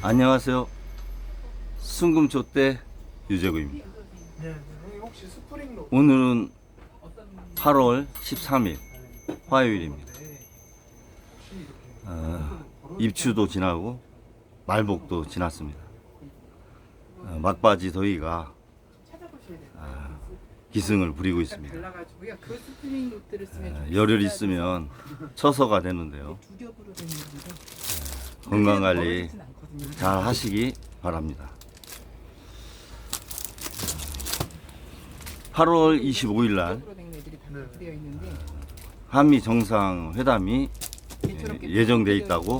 안녕하세요. 순금초대 유재구입니다. 네, 형님 혹시 스프링로 오늘은 8월 13일 화요일입니다. 혹시 이렇게 입추도 지나고 말복도 지났습니다. 막바지 더위가 찾아보셔야 돼요. 기승을 부리고 있습니다. 달라가지고요. 그 스프링 롯들을 쓰면 열흘 있으면 처서가 되는데요. 두 겹으로 되는 건데 건강관리 멀어지진 않거든요. 잘 하시기 바랍니다. 8월 25일 날 두 겹으로 된 애들이 다 네. 되어 있는데 한미 정상회담이 개처럼 예정돼 있다고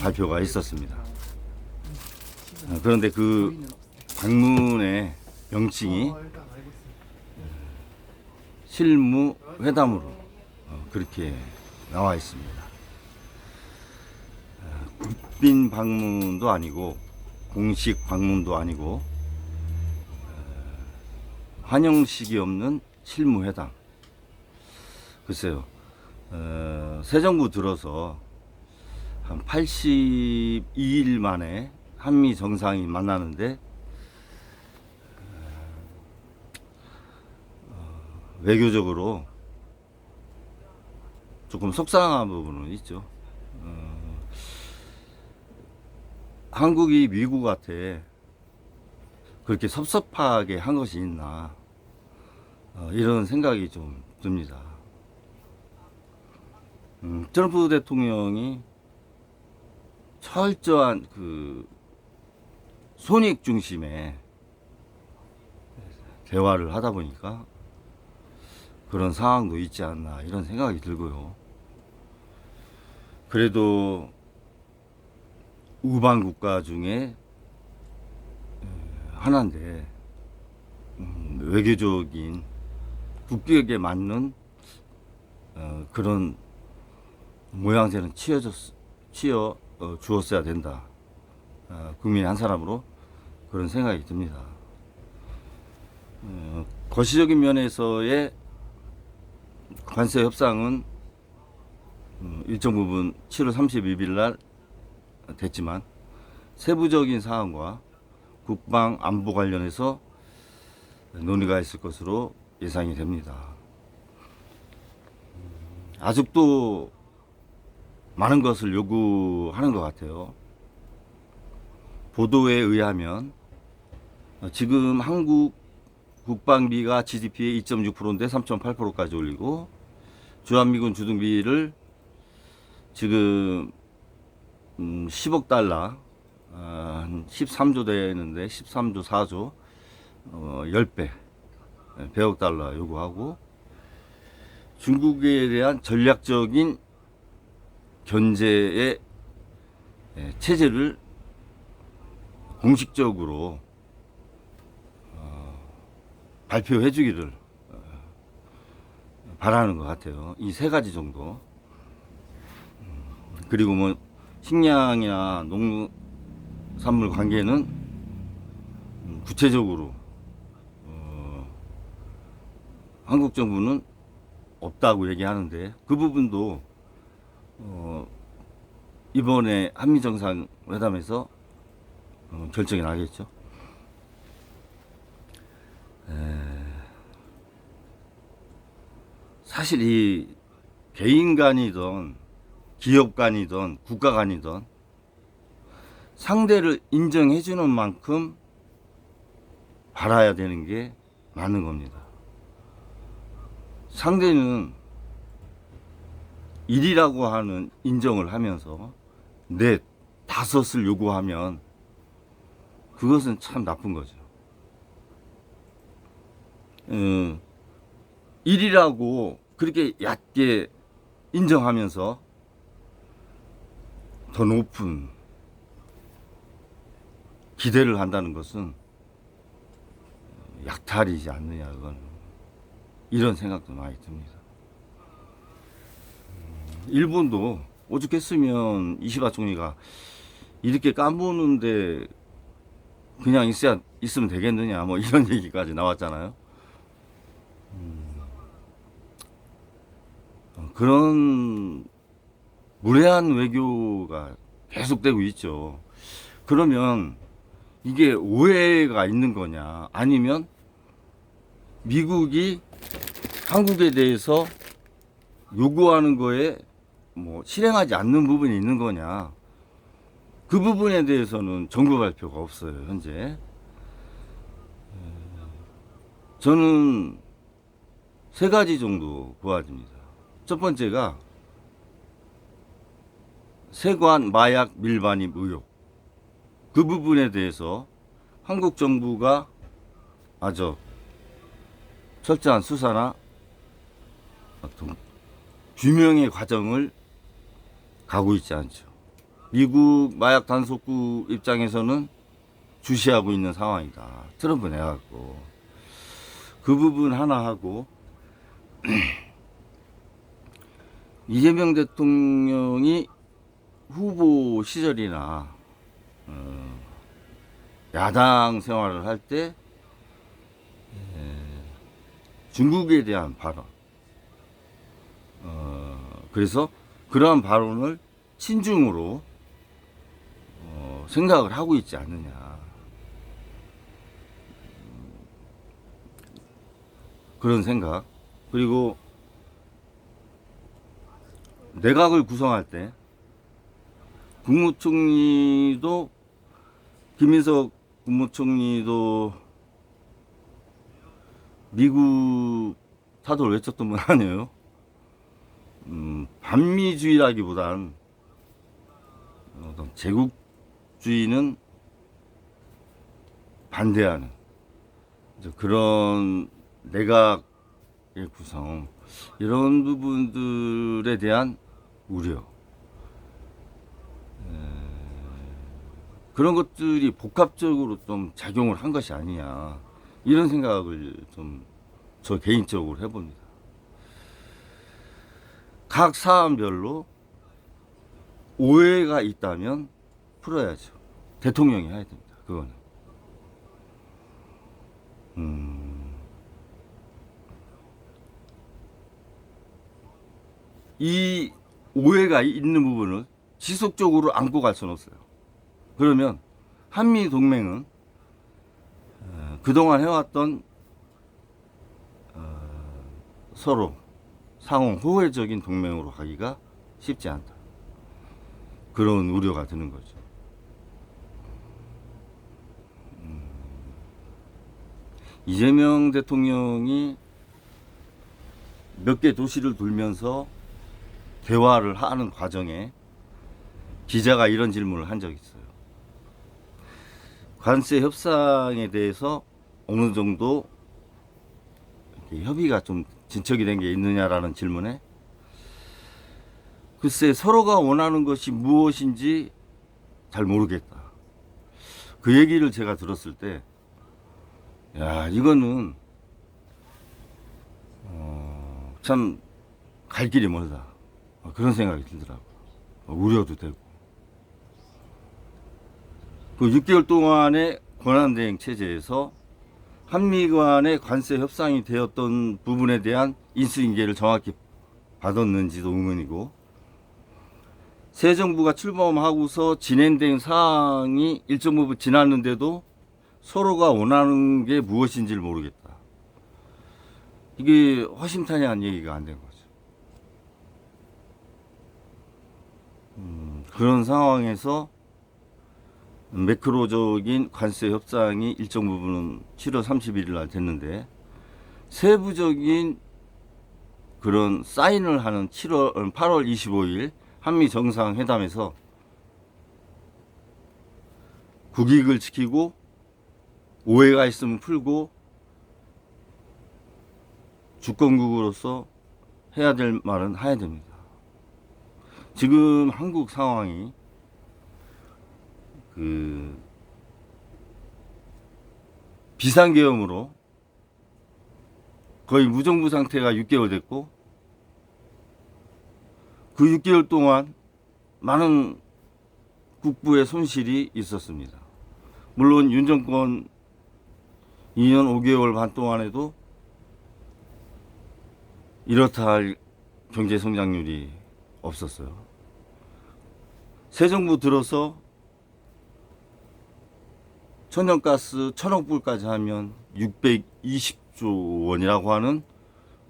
발표가 있었습니다. 그런데 그 저희는 없어요. 방문의 명칭이 일단 알고 있습니다. 실무 회담으로 그렇게 나와 있습니다. 국빈 방문도 아니고 공식 방문도 아니고 환영식이 없는 실무 회담. 글쎄요. 새 정부 들어서 한 82일 만에 한미 정상이 만나는데 외교적으로 조금 속상한 부분은 있죠. 한국이 미국한테 그렇게 섭섭하게 한 것이 있나 이런 생각이 좀 듭니다. 트럼프 대통령이 철저한 그 손익 중심의 대화를 하다 보니까 그런 상황도 있지 않나 이런 생각이 들고요. 그래도 우방 국가 중에 하나인데 외교적인 국격에 맞는 그런 모양새는 취어 주었어야 된다. 국민의 한 사람으로 그런 생각이 듭니다. 거시적인 면에서의 관세 협상은 일정 부분 7월 31일 날 됐지만 세부적인 사항과 국방 안보 관련해서 논의가 있을 것으로 예상이 됩니다. 아직도 많은 것을 요구하는 것 같아요. 보도에 의하면 지금 한국 국방비가 GDP의 2.6%인데 3.8%까지 올리고 주한미군 주둔비를 지금 10억 달러 한 13조 되는데 13조 4조 10배 100억 달러 요구하고 중국에 대한 전략적인 견제의 체제를 공식적으로 발표해 주기를 바라는 것 같아요. 이 세 가지 정도. 그리고 뭐 식량이나 농산물 관계는 구체적으로 한국 정부는 없다고 얘기하는데 그 부분도 이번에 한미 정상회담에서 결정이 나겠죠. 사실 이 개인 간이든 기업 간이든 국가 간이든 상대를 인정해 주는 만큼 바라야 되는 게 맞는 겁니다. 상대는 일이라고 하는 인정을 하면서 넷, 다섯을 요구하면 그것은 참 나쁜 거죠. 일이라고 그렇게 얕게 인정하면서 더 높은 기대를 한다는 것은 약탈이지 않느냐, 그건. 이런 생각도 많이 듭니다. 일본도 오죽했으면 이시바 총리가 이렇게 까부는데 그냥 있으면 되겠느냐, 뭐 이런 얘기까지 나왔잖아요. 그런 무례한 외교가 계속되고 있죠. 그러면 이게 오해가 있는 거냐, 아니면 미국이 한국에 대해서 요구하는 거에 뭐 실행하지 않는 부분이 있는 거냐, 그 부분에 대해서는 정부 발표가 없어요, 현재. 저는 세 가지 정도 보아집니다. 첫 번째가 세관 마약 밀반입 의혹. 그 부분에 대해서 한국 정부가 아주 철저한 수사나 어떤 규명의 과정을 가고 있지 않죠. 미국 마약 단속국 입장에서는 주시하고 있는 상황이다, 트럼프 내갖고. 그 부분 하나 하고, 이재명 대통령이 후보 시절이나 야당 생활을 할 때 중국에 대한 발언, 그래서 그러한 발언을 친중으로 생각을 하고 있지 않느냐, 그런 생각. 그리고 내각을 구성할 때 국무총리도, 김인석 국무총리도 미국 타도를 외쳤던 분 아니에요. 반미주의라기보단 어떤 제국주의는 반대하는 그런 내각의 구성, 이런 부분들에 대한 우려, 그런 것들이 복합적으로 좀 작용을 한 것이 아니냐, 이런 생각을 좀 저 개인적으로 해봅니다. 각 사안별로 오해가 있다면 풀어야죠. 대통령이 해야 됩니다, 그거는. 이 오해가 있는 부분을 지속적으로 안고 갈 수는 없어요. 그러면 한미 동맹은 그동안 해왔던 서로 상호 호혜적인 동맹으로 가기가 쉽지 않다, 그런 우려가 드는 거죠. 이재명 대통령이 몇 개 도시를 돌면서 대화를 하는 과정에 기자가 이런 질문을 한 적이 있어요. 관세 협상에 대해서 어느 정도 이렇게 협의가 좀 진척이 된 게 있느냐라는 질문에, 글쎄 서로가 원하는 것이 무엇인지 잘 모르겠다, 그 얘기를 제가 들었을 때, 야, 이거는 참 갈 길이 멀다, 그런 생각이 들더라고요. 우려도 되고. 그 6개월 동안의 권한대행 체제에서 한미 간의 관세 협상이 되었던 부분에 대한 인수인계를 정확히 받았는지도 의문이고, 새 정부가 출범하고서 진행된 사항이 일정 부분 지났는데도 서로가 원하는 게 무엇인지를 모르겠다, 이게 허심탄회한 얘기가 안 된 거죠. 그런 상황에서 매크로적인 관세 협상이 일정 부분은 7월 31일 날 됐는데, 세부적인 그런 사인을 하는 8월 25일 한미 정상회담에서 국익을 지키고 오해가 있으면 풀고 주권국으로서 해야 될 말은 해야 됩니다. 지금 한국 상황이 그 비상계엄으로 거의 무정부 상태가 6개월 됐고, 그 6개월 동안 많은 국부의 손실이 있었습니다. 물론 윤 정권 2년 5개월 반 동안에도 이렇다 할 경제 성장률이 없었어요. 새 정부 들어서 천연가스 1,000억 불까지 하면 620조 원이라고 하는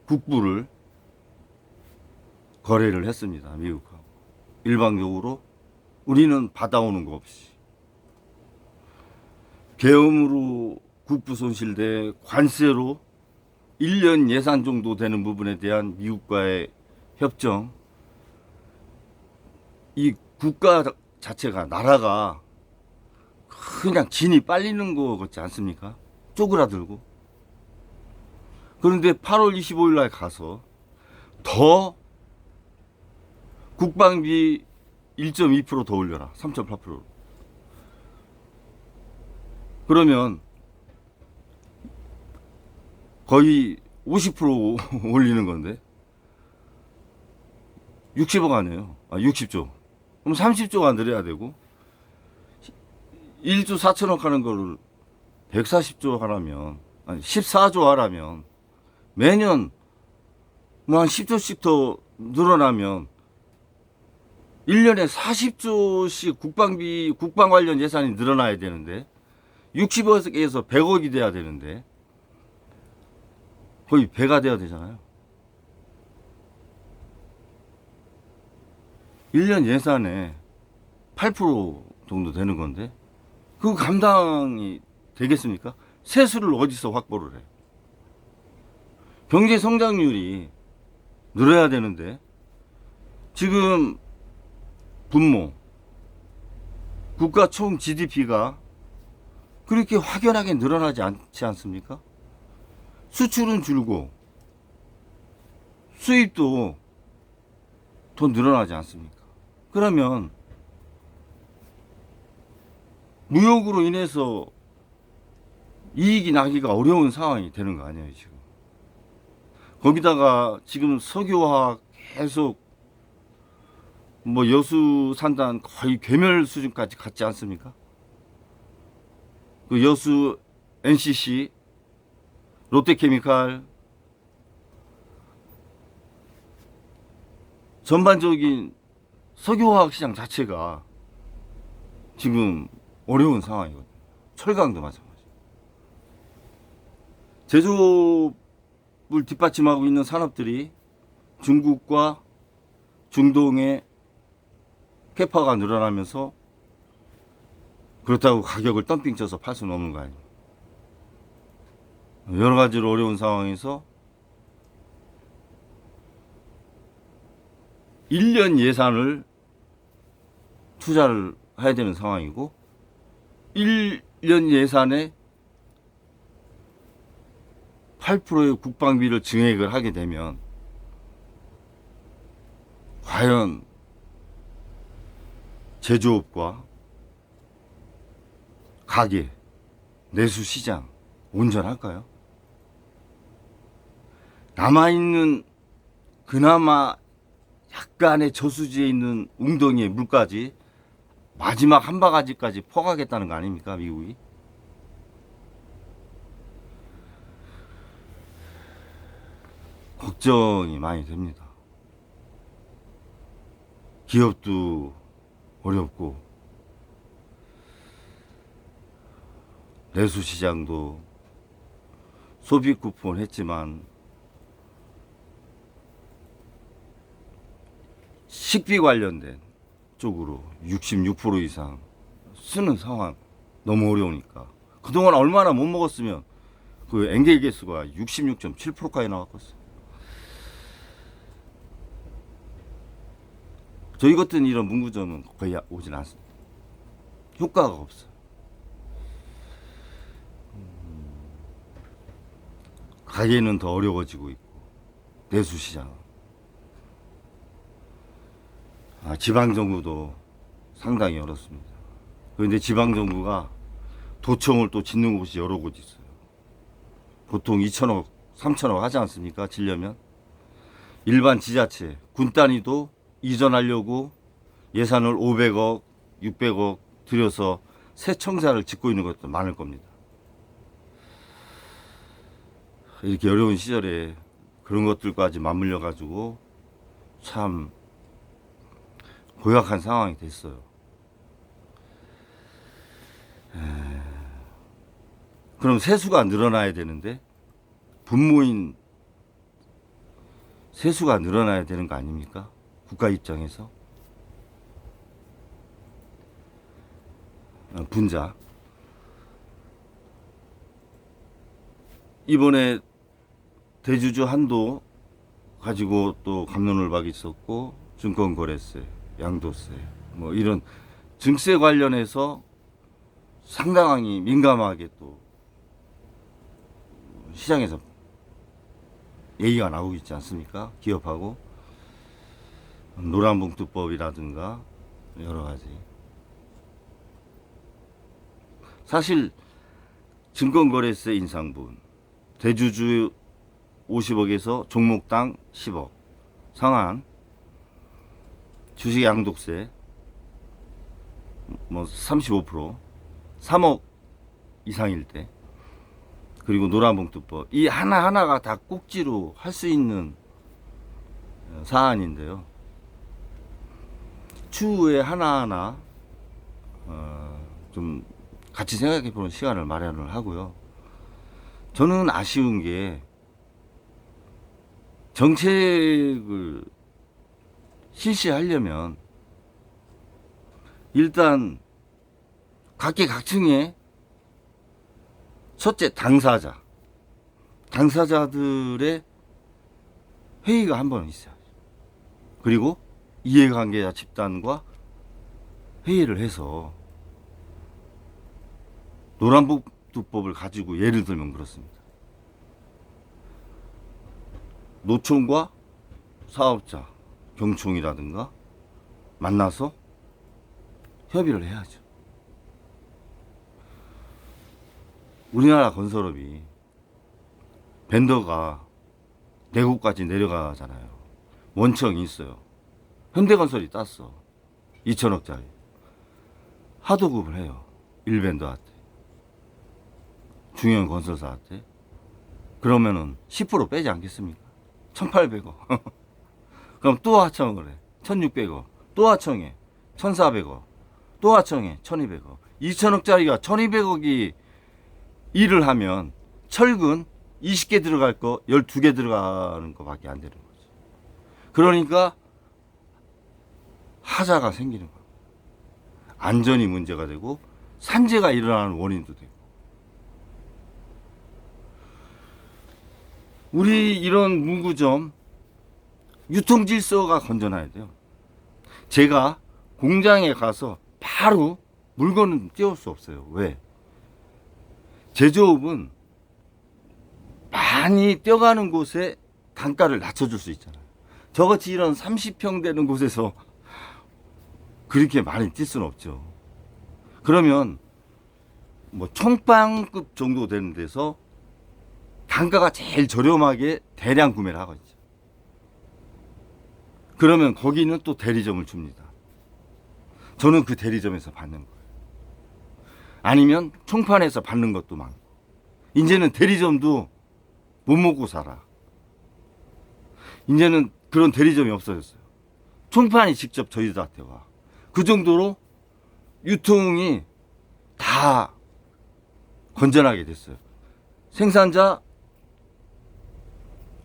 국부를 거래를 했습니다. 미국하고. 일방적으로 우리는 받아오는 거 없이. 계엄으로 국부 손실돼 관세로 1년 예산 정도 되는 부분에 대한 미국과의 협정. 이 국가 자체가, 나라가 그냥 진이 빨리는 거 같지 않습니까? 쪼그라들고. 그런데 8월 25일 날 가서 더 국방비 1.2% 더 올려라. 3.8%. 그러면 거의 50% 올리는 건데 60억 아니에요. 60조. 그럼 30조가 늘어야 되고 1조 4천억 하는 거를 140조 하라면, 아니 14조 하라면 매년 뭐 한 10조씩 더 늘어나면 1년에 40조씩 국방 관련 예산이 늘어나야 되는데 60억에서 100억이 돼야 되는데 거의 배가 돼야 되잖아요. 1년 예산에 8% 정도 되는 건데 그거 감당이 되겠습니까? 세수를 어디서 확보를 해? 경제 성장률이 늘어야 되는데 지금 분모, 국가 총 GDP가 그렇게 확연하게 늘어나지 않지 않습니까? 수출은 줄고 수입도 더 늘어나지 않습니까? 그러면 무역으로 인해서 이익이 나기가 어려운 상황이 되는 거 아니에요, 지금. 거기다가 지금 석유화학 계속 뭐 여수 산단 거의 괴멸 수준까지 갔지 않습니까? 그 여수 NCC, 롯데케미칼, 전반적인 석유화학 시장 자체가 지금 어려운 상황이거든요. 철강도 마찬가지. 제조업을 뒷받침하고 있는 산업들이 중국과 중동의 캐파가 늘어나면서 그렇다고 가격을 덤핑 쳐서 팔 수는 없는 거 아니에요. 여러 가지로 어려운 상황에서 1년 예산을 투자를 해야 되는 상황이고 1년 예산에 8%의 국방비를 증액을 하게 되면 과연 제조업과 가게, 내수시장 온전할까요? 남아있는 그나마 약간의 저수지에 있는 웅덩이의 물까지 마지막 한 바가지까지 퍼가겠다는 거 아닙니까, 미국이? 걱정이 많이 됩니다. 기업도 어렵고 내수시장도 소비 쿠폰 했지만 식비 관련된 쪽으로 66% 이상 쓰는 상황 너무 어려우니까 그동안 얼마나 못 먹었으면 그 엔게이 개수가 66.7%까지 나왔겠어요. 저희 같은 이런 문구점은 거의 오진 않습니다. 효과가 없어요. 가게는 더 어려워지고 있고 내수시장, 지방정부도 상당히 어렵습니다. 그런데 지방정부가 도청을 또 짓는 곳이 여러 곳 있어요. 보통 2천억, 3천억 하지 않습니까? 지려면. 일반 지자체, 군 단위도 이전하려고 예산을 500억, 600억 들여서 새 청사를 짓고 있는 것도 많을 겁니다. 이렇게 어려운 시절에 그런 것들까지 맞물려 가지고 참 고약한 상황이 됐어요. 그럼 세수가 늘어나야 되는데 분모인 세수가 늘어나야 되는 거 아닙니까? 국가 입장에서. 분자. 이번에 대주주 한도 가지고 또 갑론을박이 있었고, 증권거래세, 양도세, 뭐 이런 증세 관련해서 상당히 민감하게 또 시장에서 얘기가 나오고 있지 않습니까? 기업하고 노란봉투법이라든가 여러 가지. 사실 증권거래세 인상분, 대주주 50억에서 종목당 10억 상한, 주식 양도세 뭐 35%, 3억 이상일 때, 그리고 노란봉투법, 이 하나하나가 다 꼭지로 할 수 있는 사안인데요. 추후에 하나하나 좀 같이 생각해 보는 시간을 마련을 하고요. 저는 아쉬운 게, 정책을 실시하려면 일단 각계각층의 첫째 당사자들의 회의가 한 번 있어야죠. 그리고 이해관계자 집단과 회의를 해서, 노란봉투법을 가지고 예를 들면 그렇습니다. 노총과 사업자, 경총이라든가 만나서 협의를 해야죠. 우리나라 건설업이 벤더가 내국까지 내려가잖아요. 원청이 있어요. 현대건설이 땄어. 2천억짜리. 하도급을 해요. 일벤더한테. 중요한 건설사한테. 그러면은 10% 빼지 않겠습니까? 1,800억. 그럼 또 하청을 해. 1,600억. 또 하청해. 1,400억. 또 하청해. 1,200억. 2천억짜리가 1,200억이 일을 하면 철근 20개 들어갈 거 12개 들어가는 거밖에 안 되는 거지. 그러니까 하자가 생기는 거야. 안전이 문제가 되고 산재가 일어나는 원인도 되고. 우리 이런 문구점 유통질서가 건전해야 돼요. 제가 공장에 가서 바로 물건은 띄울 수 없어요. 왜? 제조업은 많이 뛰어가는 곳에 단가를 낮춰줄 수 있잖아요. 저같이 이런 30평 되는 곳에서 그렇게 많이 뛸 수는 없죠. 그러면 뭐 총빵급 정도 되는 데서 단가가 제일 저렴하게 대량 구매를 하고 있죠. 그러면 거기는 또 대리점을 줍니다. 저는 그 대리점에서 받는 거예요. 아니면 총판에서 받는 것도 많고. 이제는 대리점도 못 먹고 살아. 이제는 그런 대리점이 없어졌어요. 총판이 직접 저희들한테 와. 그 정도로 유통이 다 건전하게 됐어요. 생산자,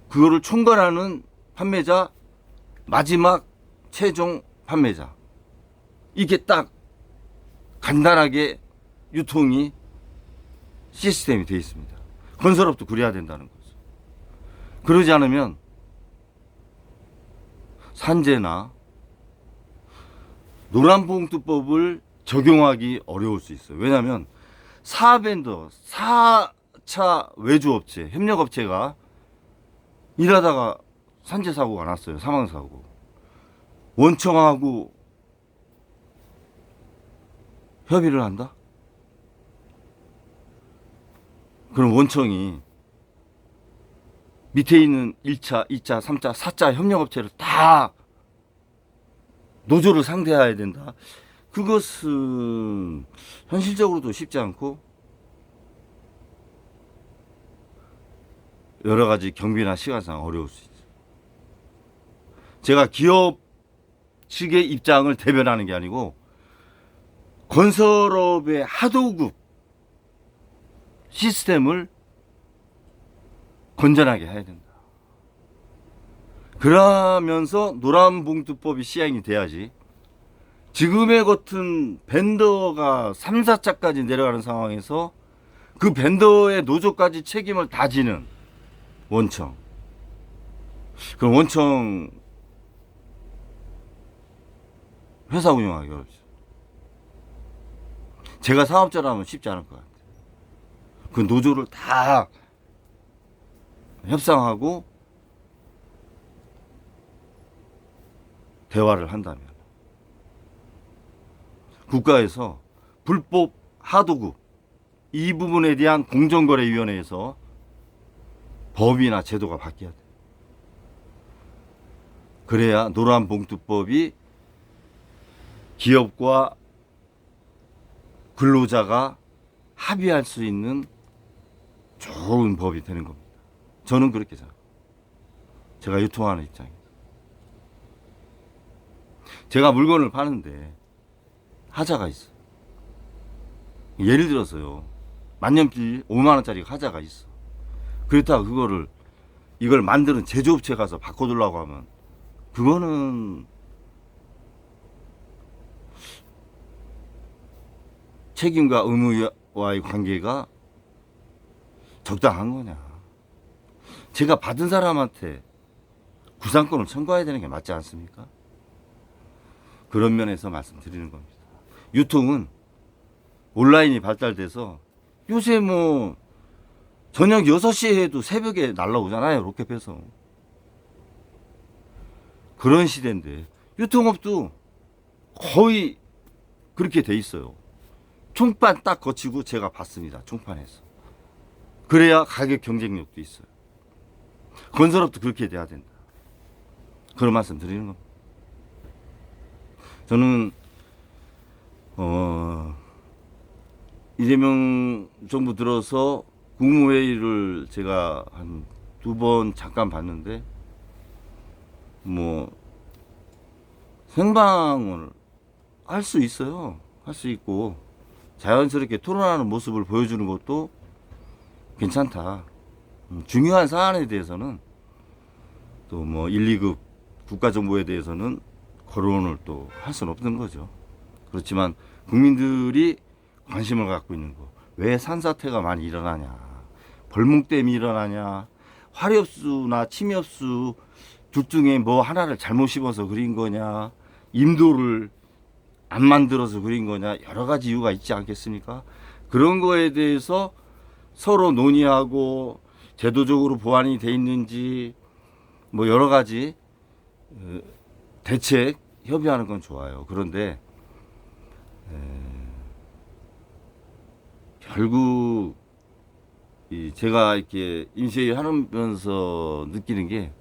그거를 총괄하는 판매자, 마지막 최종 판매자. 이게 딱 간단하게 유통이 시스템이 되어 있습니다. 건설업도 그래야 된다는 거죠. 그러지 않으면 산재나 노란봉투법을 적용하기 어려울 수 있어요. 왜냐하면 4벤더, 4차 외주업체, 협력업체가 일하다가 산재 사고가 났어요. 사망사고. 원청하고 협의를 한다? 그럼 원청이 밑에 있는 1차, 2차, 3차, 4차 협력업체를 다 노조를 상대해야 된다. 그것은 현실적으로도 쉽지 않고 여러 가지 경비나 시간상 어려울 수 있어요. 제가 기업 측의 입장을 대변하는 게 아니고 건설업의 하도급 시스템을 건전하게 해야 된다. 그러면서 노란봉투법이 시행이 돼야지. 지금의 같은 벤더가 3, 4차까지 내려가는 상황에서 그 벤더의 노조까지 책임을 다 지는 원청. 그럼 원청 회사 운영하기 어렵죠. 제가 사업자라면 쉽지 않을 것 같아요. 그 노조를 다 협상하고 대화를 한다면 국가에서 불법 하도급 이 부분에 대한 공정거래위원회에서 법이나 제도가 바뀌어야 돼요. 그래야 노란봉투법이 기업과 근로자가 합의할 수 있는 좋은 법이 되는 겁니다. 저는 그렇게 생각합니다. 제가 유통하는 입장이에요. 제가 물건을 파는데 하자가 있어. 예를 들어서요. 만년필 5만 원짜리 하자가 있어. 그렇다고 이걸 만드는 제조업체 가서 바꿔달라고 하면 그거는 책임과 의무와의 관계가 적당한 거냐. 제가 받은 사람한테 구상권을 청구해야 되는 게 맞지 않습니까? 그런 면에서 말씀드리는 겁니다. 유통은 온라인이 발달돼서 요새 뭐 저녁 6시에 해도 새벽에 날라오잖아요. 로켓배송. 그런 시대인데 유통업도 거의 그렇게 돼 있어요. 총판 딱 거치고 제가 받습니다. 총판에서. 그래야 가격 경쟁력도 있어요. 건설업도 그렇게 돼야 된다. 그런 말씀 드리는 겁니다. 저는 이재명 정부 들어서 국무회의를 제가 한 2번 잠깐 봤는데 뭐 생방을 할 수 있어요. 할 수 있고 자연스럽게 토론하는 모습을 보여주는 것도 괜찮다. 중요한 사안에 대해서는 또 뭐 1, 2급 국가정보에 대해서는 거론을 또 할 수는 없는 거죠. 그렇지만 국민들이 관심을 갖고 있는 거. 왜 산사태가 많이 일어나냐. 벌목댐이 일어나냐. 화력수나 침엽수 둘 중에 뭐 하나를 잘못 씹어서 그린 거냐. 임도를 안 만들어서 그린 거냐. 여러 가지 이유가 있지 않겠습니까? 그런 거에 대해서 서로 논의하고 제도적으로 보완이 돼 있는지 뭐 여러 가지 대책 협의하는 건 좋아요. 그런데 결국 제가 이렇게 임시회의 하면서 느끼는 게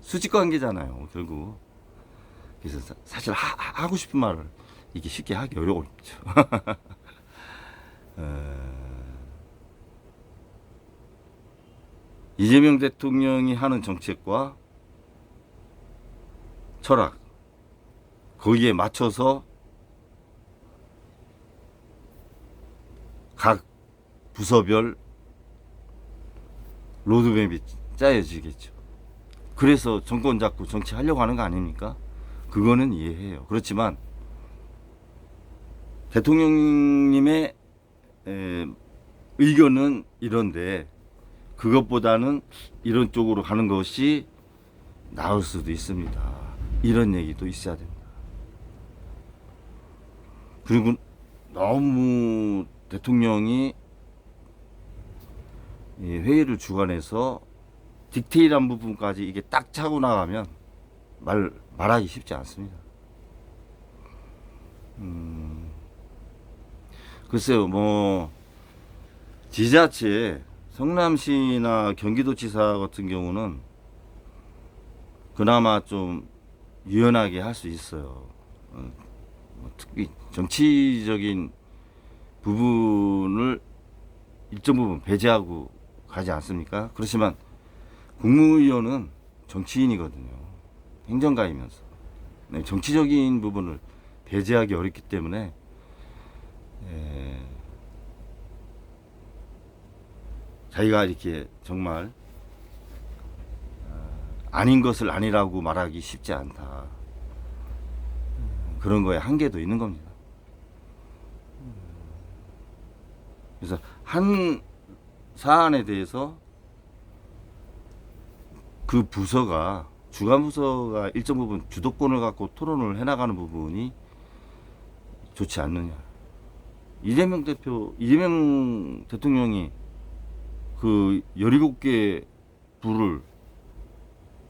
수직 관계잖아요. 결국 그래서 사실 하고 싶은 말을 이게 쉽게 하기 어렵죠. 이재명 대통령이 하는 정책과 철학 거기에 맞춰서 각 부서별 로드맵이 짜여지겠죠. 그래서 정권 잡고 정치하려고 하는 거 아닙니까? 그거는 이해해요. 그렇지만 대통령님의 의견은 이런데 그것보다는 이런 쪽으로 가는 것이 나을 수도 있습니다. 이런 얘기도 있어야 됩니다. 그리고 너무 대통령이 회의를 주관해서 디테일한 부분까지 이게 딱 차고 나가면 말하기 쉽지 않습니다. 글쎄요, 뭐 지자체 성남시나 경기도지사 같은 경우는 그나마 좀 유연하게 할 수 있어요. 특히 정치적인 부분을 일정 부분 배제하고 가지 않습니까? 그렇지만 국무위원은 정치인이거든요. 행정가이면서. 정치적인 부분을 배제하기 어렵기 때문에 자기가 이렇게 정말 아닌 것을 아니라고 말하기 쉽지 않다. 그런 거에 한계도 있는 겁니다. 그래서 한 사안에 대해서 그 부서가 주간 부서가 일정 부분 주도권을 갖고 토론을 해나가는 부분이 좋지 않느냐. 이재명 대통령이 그 17개 부를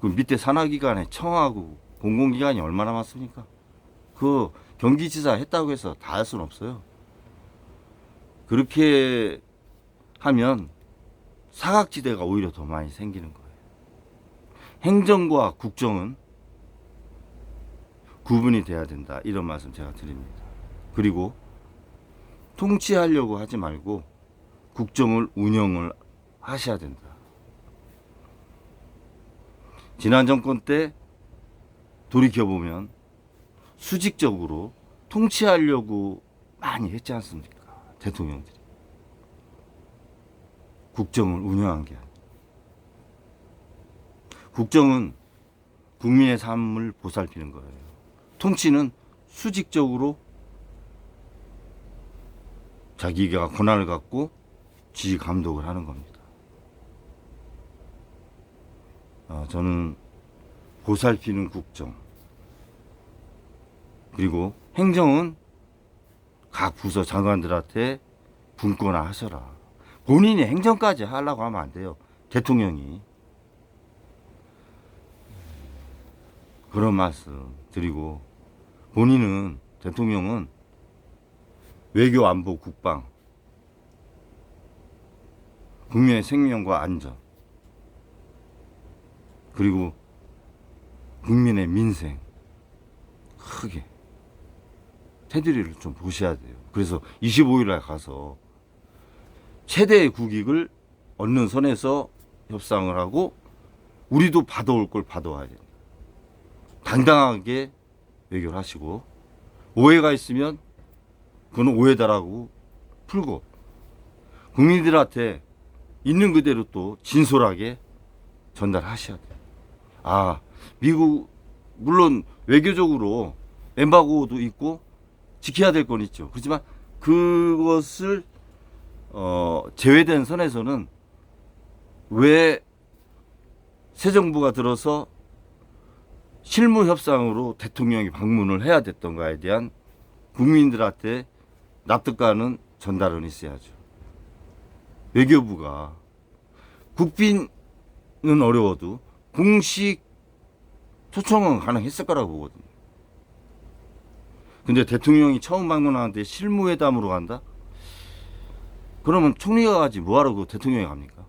그 밑에 산하기관에 청하고 공공기관이 얼마나 많습니까? 그 경기지사 했다고 해서 다 할 수는 없어요. 그렇게 하면 사각지대가 오히려 더 많이 생기는 거예요. 행정과 국정은 구분이 돼야 된다. 이런 말씀 제가 드립니다. 그리고 통치하려고 하지 말고 국정을 운영을 하셔야 된다. 지난 정권 때 돌이켜보면 수직적으로 통치하려고 많이 했지 않습니까? 대통령들이. 국정을 운영한 게 아니에요. 국정은 국민의 삶을 보살피는 거예요. 통치는 수직적으로 자기가 권한을 갖고 지휘 감독을 하는 겁니다. 저는 보살피는 국정, 그리고 행정은 각 부서 장관들한테 분권화 하셔라. 본인이 행정까지 하려고 하면 안 돼요. 대통령이. 그런 말씀 드리고, 본인은, 대통령은 외교, 안보, 국방, 국민의 생명과 안전, 그리고 국민의 민생, 크게 테두리를 좀 보셔야 돼요. 그래서 25일에 가서 최대의 국익을 얻는 선에서 협상을 하고, 우리도 받아올 걸 받아와야 돼요. 당당하게 외교를 하시고, 오해가 있으면 그건 오해다라고 풀고, 국민들한테 있는 그대로 또 진솔하게 전달하셔야 돼요. 미국 물론 외교적으로 엠바고도 있고 지켜야 될 건 있죠. 그렇지만 그것을 제외된 선에서는 왜 새 정부가 들어서 실무 협상으로 대통령이 방문을 해야 됐던가에 대한 국민들한테 납득가는 전달은 있어야죠. 외교부가 국빈은 어려워도 공식 초청은 가능했을 거라고 보거든요. 근데 대통령이 처음 방문하는데 실무회담으로 간다? 그러면 총리가 가지 뭐하러 그 대통령이 갑니까?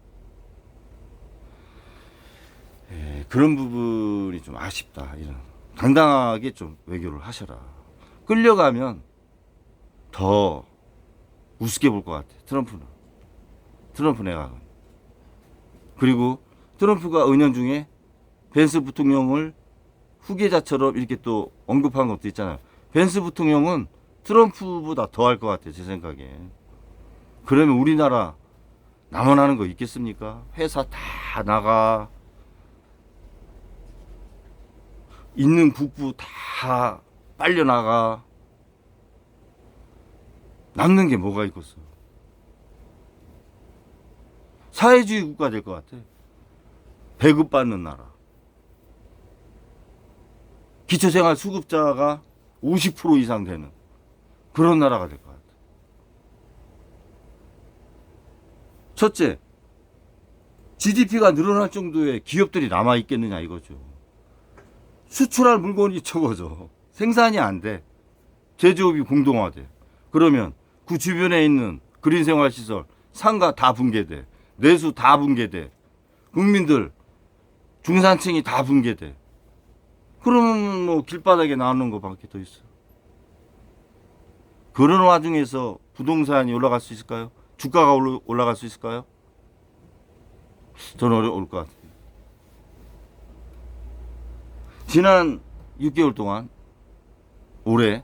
그런 부분이 좀 아쉽다. 이런 당당하게 좀 외교를 하셔라. 끌려가면 더 우습게 볼 것 같아. 트럼프 내가. 그리고 트럼프가 은연중에 벤스 부통령을 후계자처럼 이렇게 또 언급한 것도 있잖아요. 벤스 부통령은 트럼프보다 더 할 것 같아요. 제 생각에. 그러면 우리나라 남원하는 거 있겠습니까? 회사 다 나가. 있는 국부 다 빨려 나가. 남는 게 뭐가 있겠어. 사회주의 국가 될 것 같아. 배급받는 나라. 기초생활 수급자가 50% 이상 되는 그런 나라가 될 것 같아. 첫째, GDP가 늘어날 정도의 기업들이 남아있겠느냐 이거죠. 수출할 물건이 적어져. 생산이 안 돼. 제조업이 공동화돼. 그러면 그 주변에 있는 그린생활시설, 상가 다 붕괴돼. 내수 다 붕괴돼. 국민들, 중산층이 다 붕괴돼. 그러면 뭐 길바닥에 나오는 것밖에 더 있어. 그런 와중에서 부동산이 올라갈 수 있을까요? 주가가 올라갈 수 있을까요? 저는 어려울 것 같아요. 지난 6개월 동안 올해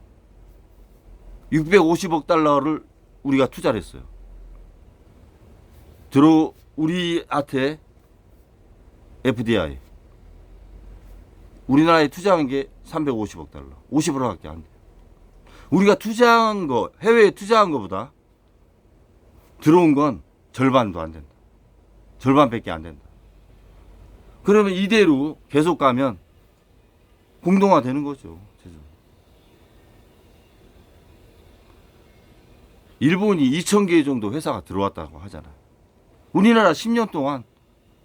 650억 달러를 우리가 투자를 했어요. 우리한테 FDI. 우리나라에 투자한 게 350억 달러. 50억밖에 안 돼요. 우리가 투자한 거, 해외에 투자한 거보다 들어온 건 절반도 안 된다. 절반밖에 안 된다. 그러면 이대로 계속 가면 공동화 되는 거죠. 제주. 일본이 2,000개 정도 회사가 들어왔다고 하잖아요. 우리나라 10년 동안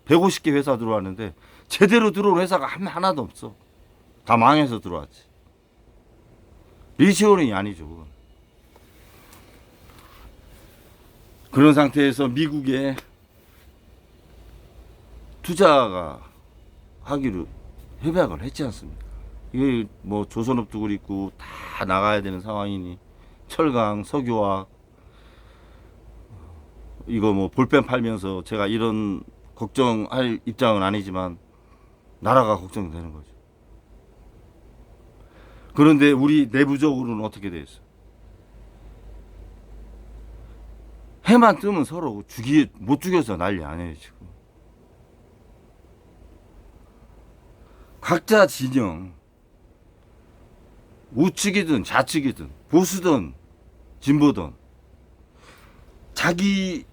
150개 회사 들어왔는데 제대로 들어온 회사가 하나도 없어. 다 망해서 들어왔지. 리시오링이 아니죠. 그건. 그런 상태에서 미국에 투자가 하기로 협약을 했지 않습니까? 이게 뭐 조선업도 그렇고 다 나가야 되는 상황이니 철강, 석유화학 이거 뭐 볼펜 팔면서 제가 이런 걱정할 입장은 아니지만 나라가 걱정되는 거죠. 그런데 우리 내부적으로는 어떻게 돼 있어? 해만 뜨면 서로 못 죽여서 난리 아니에요 지금. 각자 진영 우측이든 좌측이든 보수든 진보든 자기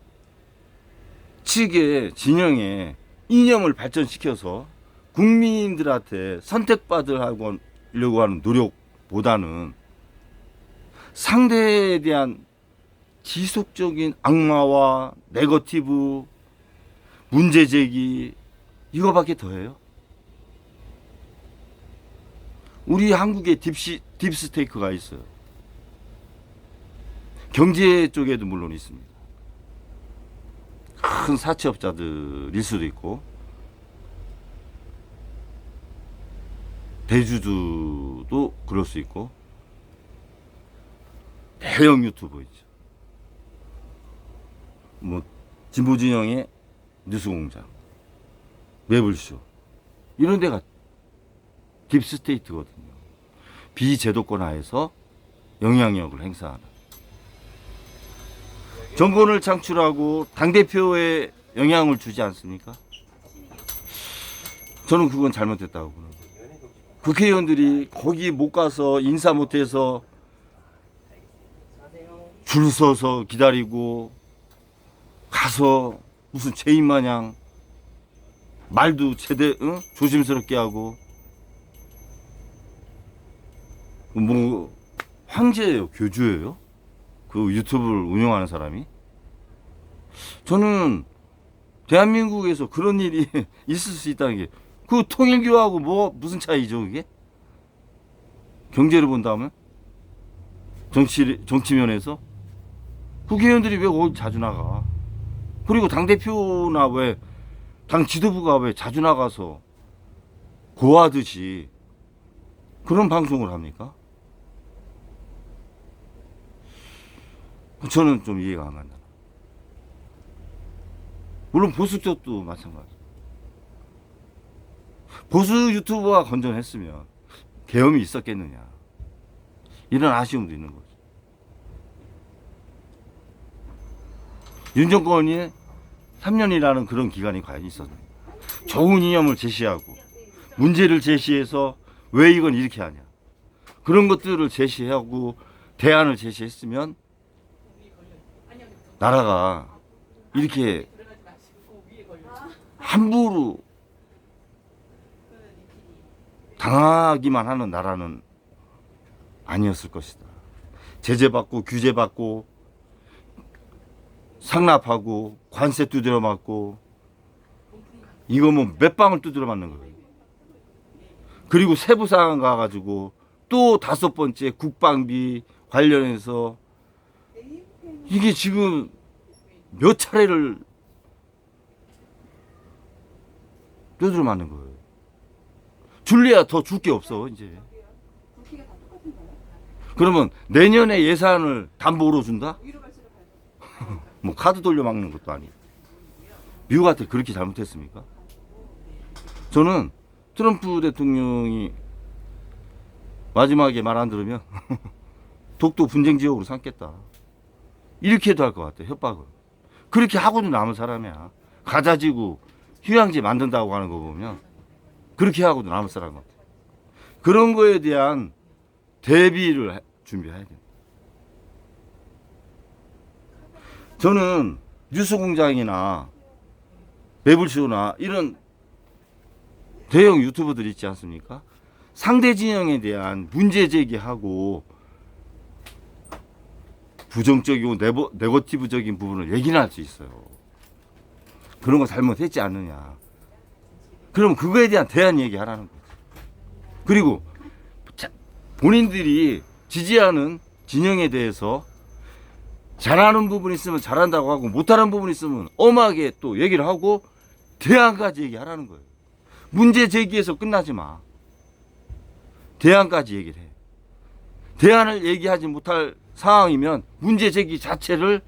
측의 진영에 이념을 발전시켜서 국민들한테 선택받으려고 하는 노력보다는 상대에 대한 지속적인 악마와 네거티브 문제제기 이거밖에 더해요. 우리 한국에 딥스테이크가 있어요. 경제 쪽에도 물론 있습니다. 큰 사채업자들일 수도 있고 대주주도 그럴 수 있고 대형 유튜버 있죠. 뭐 진보진영의 뉴스공장, 매블쇼 이런 데가 딥스테이트거든요. 비제도권 하에서 영향력을 행사하는 정권을 창출하고 당대표에 영향을 주지 않습니까? 저는 그건 잘못됐다고 보는 거예요. 국회의원들이 거기 못 가서 인사 못해서 줄 서서 기다리고 가서 무슨 죄인 마냥 말도 조심스럽게 하고 뭐 황제예요, 교주예요? 그 유튜브를 운영하는 사람이? 저는 대한민국에서 그런 일이 있을 수 있다는 게 그 통일교하고 뭐 무슨 차이죠 그게? 경제를 본다면? 정치면에서? 국회의원들이 왜 거기 자주 나가? 그리고 당대표나 왜 당 지도부가 왜 자주 나가서 고하듯이 그런 방송을 합니까? 저는 좀 이해가 안 간다. 물론 보수 쪽도 마찬가지. 보수 유튜버가 건전했으면 계엄이 있었겠느냐. 이런 아쉬움도 있는 거죠. 윤 정권이 3년이라는 그런 기간이 과연 있었느냐. 좋은 이념을 제시하고 문제를 제시해서 왜 이건 이렇게 하냐. 그런 것들을 제시하고 대안을 제시했으면 나라가 이렇게 함부로 당하기만 하는 나라는 아니었을 것이다. 제재받고 규제받고 상납하고 관세 두드려 맞고 이거 뭐 몇 방을 두드려 맞는 거예요. 그리고 세부사항 가가지고 또 5번째 국방비 관련해서 이게 지금 몇 차례를 두드려 맞는 거예요. 줄래야 더 줄 게 없어 이제. 그러면 내년에 예산을 담보로 준다? 뭐 카드 돌려 막는 것도 아니고. 미국한테 그렇게 잘못했습니까? 저는 트럼프 대통령이 마지막에 말 안 들으면 독도 분쟁 지역으로 삼겠다. 이렇게도 할 것 같아, 협박을. 그렇게 하고도 남은 사람이야. 가자지구 휴양지 만든다고 하는 거 보면 그렇게 하고도 남은 사람 같아. 그런 거에 대한 대비를 준비해야 돼. 저는 뉴스공장이나 매불쇼나 이런 대형 유튜버들 있지 않습니까? 상대 진영에 대한 문제 제기하고 부정적이고 네거티브적인 부분을 얘기는 할 수 있어요. 그런 거 잘못했지 않느냐. 그럼 그거에 대한 대안 얘기하라는 거지. 그리고 본인들이 지지하는 진영에 대해서 잘하는 부분이 있으면 잘한다고 하고 못하는 부분이 있으면 엄하게 또 얘기를 하고 대안까지 얘기하라는 거예요. 문제 제기해서 끝나지 마. 대안까지 얘기를 해. 대안을 얘기하지 못할 상황이면 문제 제기 자체를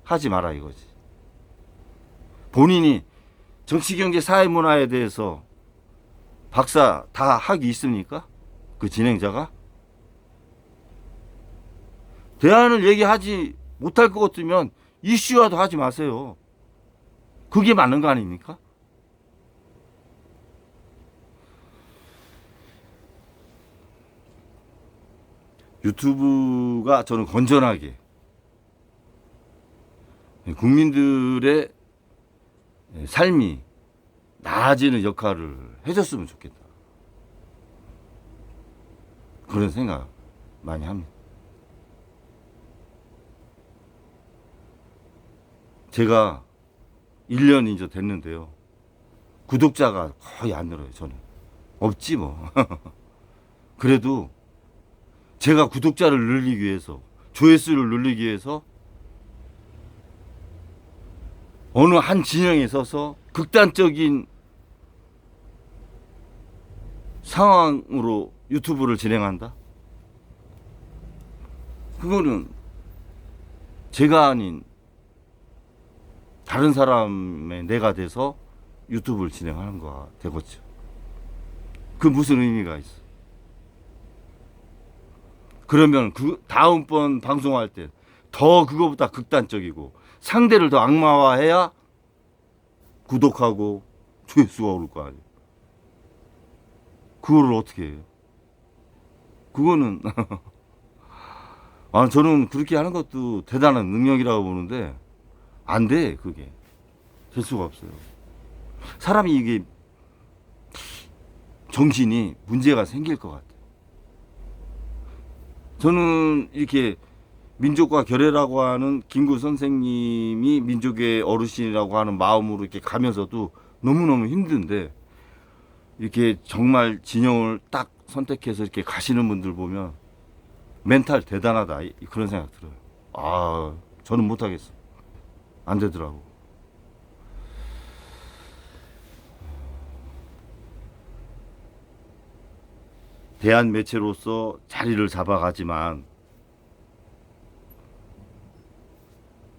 하지 마라 이거지. 본인이 정치, 경제, 사회, 문화에 대해서 박사 다 학위 있습니까? 그 진행자가? 대안을 얘기하지 못할 것 같으면 이슈화도 하지 마세요. 그게 맞는 거 아닙니까? 유튜브가 저는 건전하게 국민들의 삶이 나아지는 역할을 해줬으면 좋겠다. 그런 생각 많이 합니다. 제가 1년 이제 됐는데요. 구독자가 거의 안 늘어요, 저는. 없지 뭐. 그래도 제가 구독자를 늘리기 위해서, 조회수를 늘리기 위해서 어느 한 진영에 서서 극단적인 상황으로 유튜브를 진행한다? 그거는 제가 아닌 다른 사람의 내가 돼서 유튜브를 진행하는 거가 되겠죠. 그 무슨 의미가 있어? 그러면 그 다음번 방송할 때 더 그거보다 극단적이고 상대를 더 악마화해야 구독하고 조회수가 오를 거 아니에요. 그거를 어떻게 해요? 그거는 저는 그렇게 하는 것도 대단한 능력이라고 보는데 안 돼. 그게 될 수가 없어요. 사람이 이게 정신이 문제가 생길 것 같아요. 저는 이렇게 민족과 결애라고 하는 김구 선생님이 민족의 어르신이라고 하는 마음으로 이렇게 가면서도 너무너무 힘든데 이렇게 정말 진영을 딱 선택해서 이렇게 가시는 분들 보면 멘탈 대단하다 그런 생각 들어요. 저는 못하겠어. 안 되더라고. 대한 매체로서 자리를 잡아가지만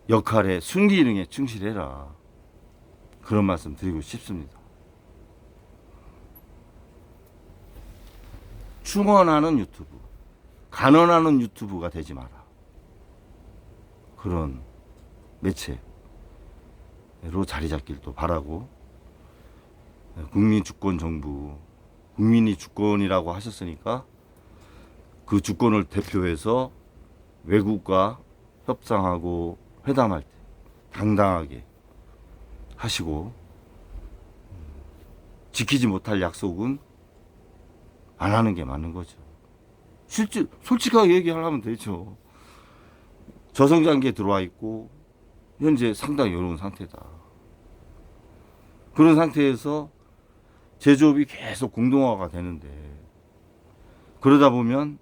역할에 순기능에 충실해라. 그런 말씀 드리고 싶습니다. 충원하는 유튜브, 간언하는 유튜브가 되지 마라. 그런 매체로 자리 잡길 또 바라고, 국민주권정부, 국민이 주권이라고 하셨으니까 그 주권을 대표해서 외국과 협상하고 회담할 때 당당하게 하시고, 지키지 못할 약속은 안 하는 게 맞는 거죠. 실제 솔직하게 얘기하려면 되죠. 저성장기에 들어와 있고 현재 상당히 어려운 상태다. 그런 상태에서 제조업이 계속 공동화가 되는데, 그러다 보면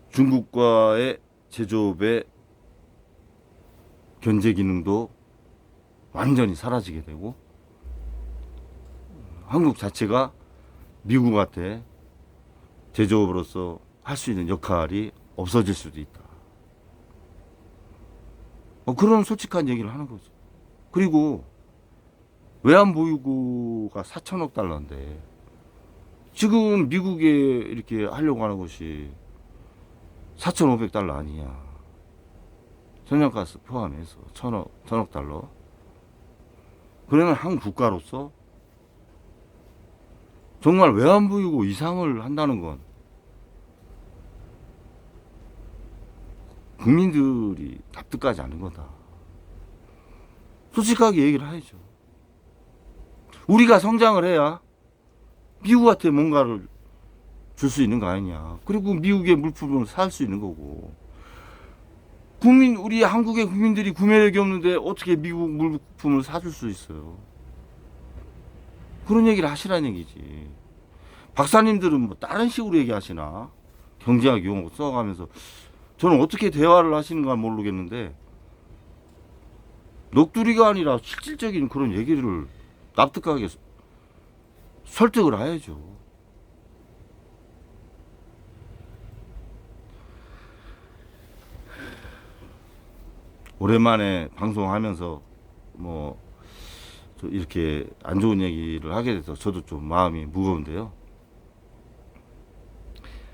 중국과의 제조업의 견제 기능도 완전히 사라지게 되고 한국 자체가 미국한테 제조업으로서 할 수 있는 역할이 없어질 수도 있다. 그런 솔직한 얘기를 하는 거죠. 그리고 외환보유고가 4천억 달러인데 지금 미국에 이렇게 하려고 하는 것이 $4,500 아니냐. 천연가스 포함해서 천억 달러. 그러면 한 국가로서 정말 외환보유고 이상을 한다는 건 국민들이 납득하지 않는 거다. 솔직하게 얘기를 하야죠. 우리가 성장을 해야 미국한테 뭔가를 줄 수 있는 거 아니냐. 그리고 미국의 물품을 살 수 있는 거고. 우리 한국의 국민들이 구매력이 없는데 어떻게 미국 물품을 사줄 수 있어요? 그런 얘기를 하시라는 얘기지. 박사님들은 뭐 다른 식으로 얘기하시나? 경제학 용어 써가면서 저는 어떻게 대화를 하시는가 모르겠는데 넋두리가 아니라 실질적인 그런 얘기를 납득하게 설득을 해야죠. 오랜만에 방송하면서 뭐 이렇게 안 좋은 얘기를 하게 돼서 저도 좀 마음이 무거운데요.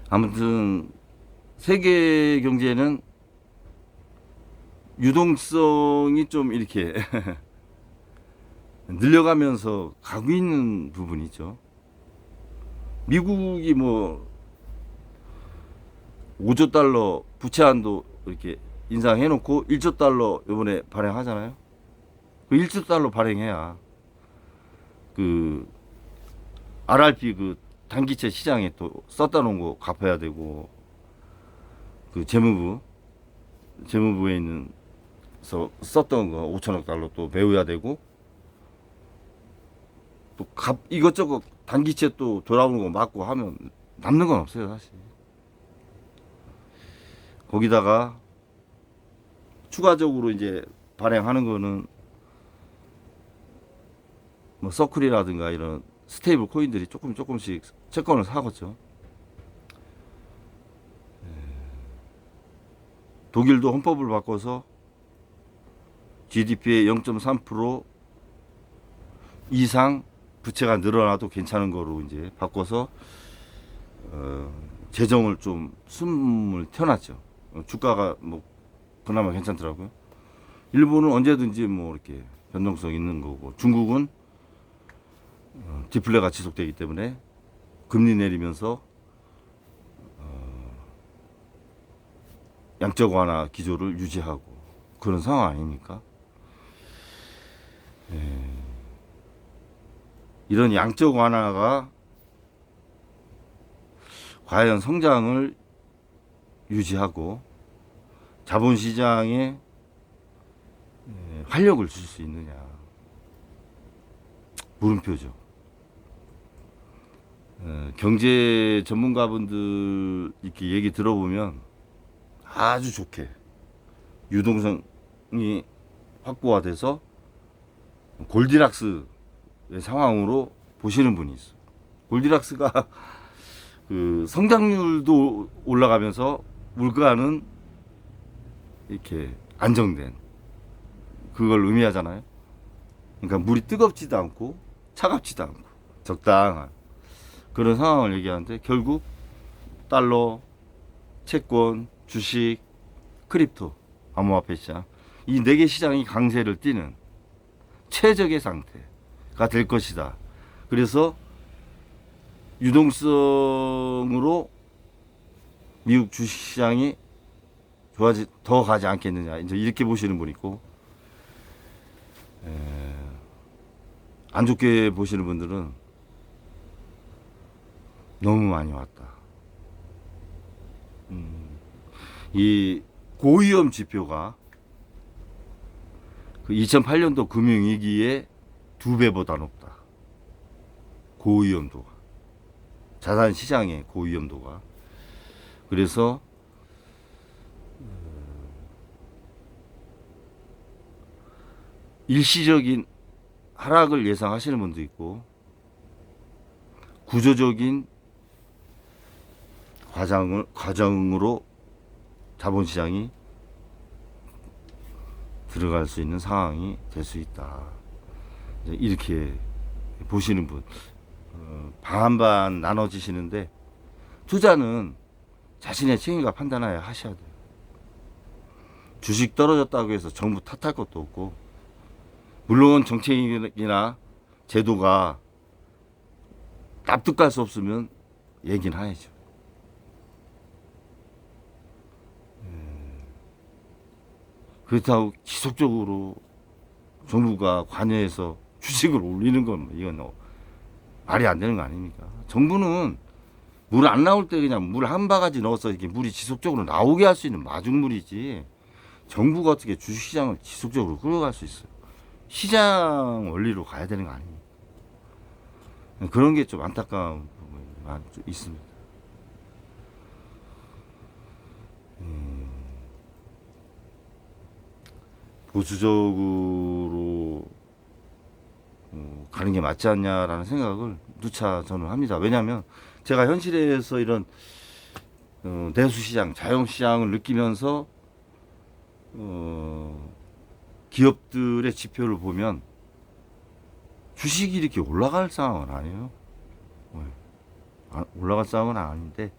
아무튼 세계 경제는 유동성이 좀 이렇게 늘려가면서 가고 있는 부분이 있죠. 미국이 뭐 5조 달러 부채 한도 이렇게 인상해놓고 1조 달러 이번에 발행하잖아요. 그 1조 달러 발행해야 그 RRP 그 단기채 시장에 또 썼다 놓은 거 갚아야 되고 그 재무부에 있는 썼던 거 5천억 달러 또 메워야 되고 또 이것저것 단기채 또 돌아오는 거 맞고 하면 남는 건 없어요 사실. 거기다가 추가적으로 이제 발행하는 거는 뭐 서클이라든가 이런 스테이블 코인들이 조금씩 채권을 사겠죠. 독일도 헌법을 바꿔서 GDP의 0.3% 이상 부채가 늘어나도 괜찮은 거로 이제 바꿔서 재정을 좀 숨을 튀어놨죠. 주가가 뭐 그나마 괜찮더라고요. 일본은 언제든지 뭐 이렇게 변동성 있는 거고, 중국은 디플레가 지속되기 때문에 금리 내리면서 양적 완화 기조를 유지하고 그런 상황 아닙니까? 이런 양적 완화가 과연 성장을 유지하고 자본시장에 활력을 줄 수 있느냐. 물음표죠. 경제 전문가분들 이렇게 얘기 들어보면 아주 좋게 유동성이 확보화돼서 골디락스의 상황으로 보시는 분이 있어요. 골디락스가 그 성장률도 올라가면서 물가는 이렇게 안정된 그걸 의미하잖아요. 그러니까 물이 뜨겁지도 않고 차갑지도 않고 적당한 그런 상황을 얘기하는데 결국 달러, 채권, 주식, 크립토, 암호화폐 시장 이 4개 시장이 강세를 띠는 최적의 상태가 될 것이다. 그래서 유동성으로 미국 주식시장이 더 가지 않겠느냐 이제 이렇게 보시는 분 있고 안 좋게 보시는 분들은 너무 많이 왔다. 이 고위험 지표가 그 2008년도 금융위기의 2배보다 높다. 고위험도가. 자산시장의 고위험도가. 그래서 일시적인 하락을 예상하시는 분도 있고 구조적인 과정으로 자본시장이 들어갈 수 있는 상황이 될 수 있다. 이렇게 보시는 분 반반 나눠지시는데 투자는 자신의 책임과 판단하여 하셔야 돼요. 주식 떨어졌다고 해서 정부 탓할 것도 없고, 물론 정책이나 제도가 납득할 수 없으면 얘기는 해야죠. 그렇다고 지속적으로 정부가 관여해서 주식을 올리는 건 이건 말이 안 되는 거 아닙니까? 정부는 물 안 나올 때 그냥 물 한 바가지 넣어서 이렇게 물이 지속적으로 나오게 할 수 있는 마중물이지, 정부가 어떻게 주식시장을 지속적으로 끌어갈 수 있어요? 시장 원리로 가야 되는 거 아닙니까? 그런 게 좀 안타까운 부분이 많이 좀 있습니다. 보수적으로 가는 게 맞지 않냐라는 생각을 누차 저는 합니다. 왜냐하면 제가 현실에서 이런 내수시장, 자영시장을 느끼면서 기업들의 지표를 보면 주식이 이렇게 올라갈 상황은 아니에요. 올라갈 상황은 아닌데,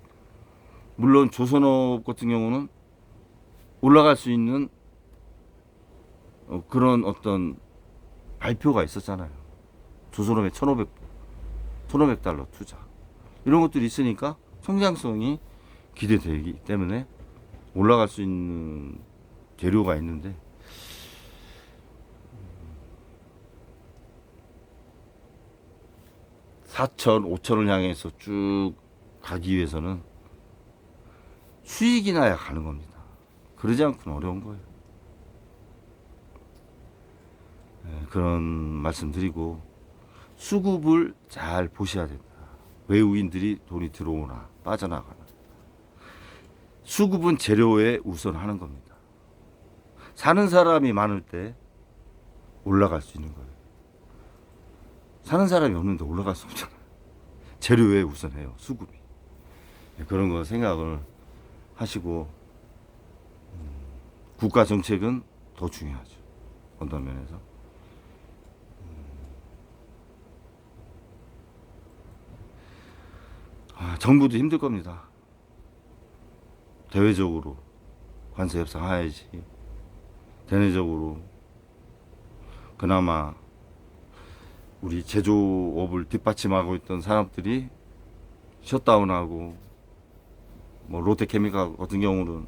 물론 조선업 같은 경우는 올라갈 수 있는 그런 어떤 발표가 있었잖아요. 조선업에 1,500달러 투자, 이런 것들이 있으니까 성장성이 기대되기 때문에 올라갈 수 있는 재료가 있는데, 4천, 5천을 향해서 쭉 가기 위해서는 수익이 나야 가는 겁니다. 그러지 않고는 어려운 거예요. 그런 말씀 드리고, 수급을 잘 보셔야 된다. 외국인들이 돈이 들어오나 빠져나가나. 수급은 재료에 우선하는 겁니다. 사는 사람이 많을 때 올라갈 수 있는 거예요. 사는 사람이 없는데 올라갈 수 없잖아요. 재료에 우선해요, 수급이. 그런 거 생각을 하시고, 국가 정책은 더 중요하죠. 어떤 면에서. 정부도 힘들 겁니다. 대외적으로 관세 협상해야지, 대내적으로 그나마 우리 제조업을 뒷받침하고 있던 산업들이 셧다운하고, 뭐 롯데케미칼 같은 경우는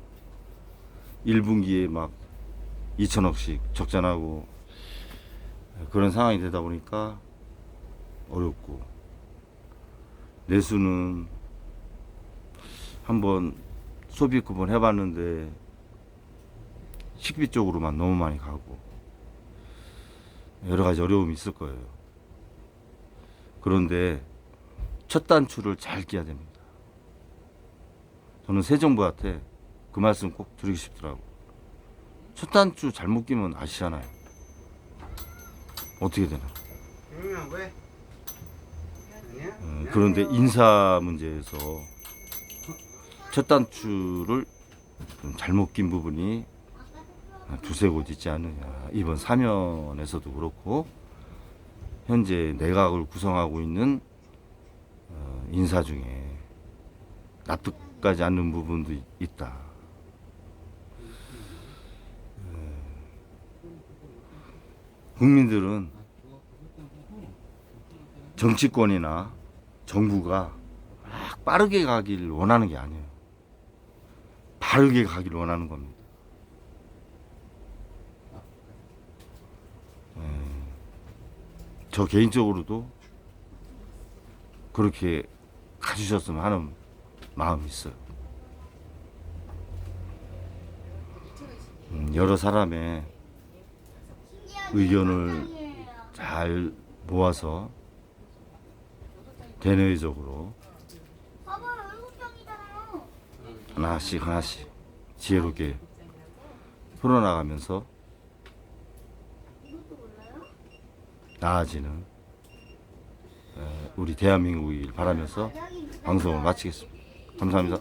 1분기에 막 2천억씩 적자나고, 그런 상황이 되다 보니까 어렵고, 내수는 한번 소비 쿠폰 해봤는데 식비 쪽으로만 너무 많이 가고, 여러 가지 어려움이 있을 거예요. 그런데 첫 단추를 잘 끼야 됩니다. 저는 새 정부한테 그 말씀 꼭 드리고 싶더라고. 첫 단추 잘못 끼면 아시잖아요. 어떻게 되나. 왜? 아니야? 그런데 인사 문제에서 첫 단추를 좀 잘못 낀 부분이 두세 곳 있지 않느냐. 이번 사면에서도 그렇고, 현재 내각을 구성하고 있는 인사 중에 납득하지 않는 부분도 있다. 국민들은 정치권이나 정부가 막 빠르게 가길 원하는 게 아니에요. 바르게 가길 원하는 겁니다. 저 개인적으로도 그렇게 가주셨으면 하는 마음이 있어요. 여러 사람의 의견을 잘 모아서 대내적으로 하나씩 지혜롭게 풀어나가면서 나아지는 우리 대한민국이길 바라면서 방송을 마치겠습니다. 감사합니다.